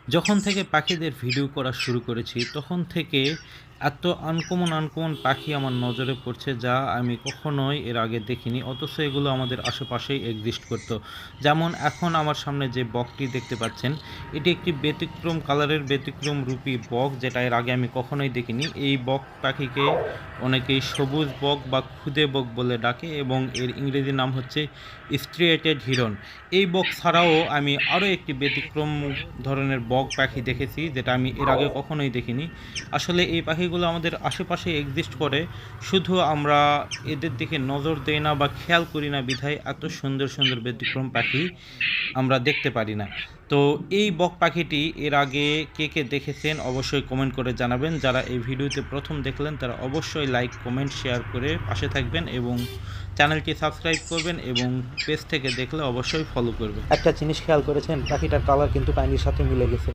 যখন থেকে পাখিদের ভিডিও করা শুরু করেছি তখন থেকে এত আনকমন পাখি আমার নজরে পড়ছে যা আমি কখনোই এর আগে দেখিনি, অথচ এগুলো আমাদের আশেপাশেই এক্সিস্ট করতো। যেমন এখন আমার সামনে যে বকটি দেখতে পাচ্ছেন, এটি একটি ব্যতিক্রম কালারের ব্যতিক্রম রূপী বক, যেটা এর আগে আমি কখনোই দেখিনি। এই বক পাখিকে অনেকেই সবুজ বক বা খুদে বক বলে ডাকে এবং এর ইংরেজি নাম হচ্ছে স্ট্রিয়েটেড হিরন। এই বক ছাড়াও আমি আরও একটি ব্যতিক্রম ধরনের বক পাখি দেখেছি, যেটা আমি এর আগে কখনোই দেখিনি। আসলে এই পাখিগুলো আমাদের আশেপাশে এক্সিস্ট করে, শুধু আমরা এদের দিকে নজর দেই না বা খেয়াল করি না বিধায় এত সুন্দর ব্যতিক্রম পাখি আমরা দেখতে পারি না। তো এই বক পাখিটি এর আগে কে দেখেছেন অবশ্যই কমেন্ট করে জানাবেন। যারা এই ভিডিওতে প্রথম দেখলেন তারা অবশ্যই লাইক, কমেন্ট, শেয়ার করে পাশে থাকবেন এবং চ্যানেলটি সাবস্ক্রাইব করবেন এবং পেজ থেকে দেখলে অবশ্যই ফলো করবেন। একটা জিনিস খেয়াল করেছেন, পাখিটার কালার কিন্তু পানির সাথে মিলে গেছে।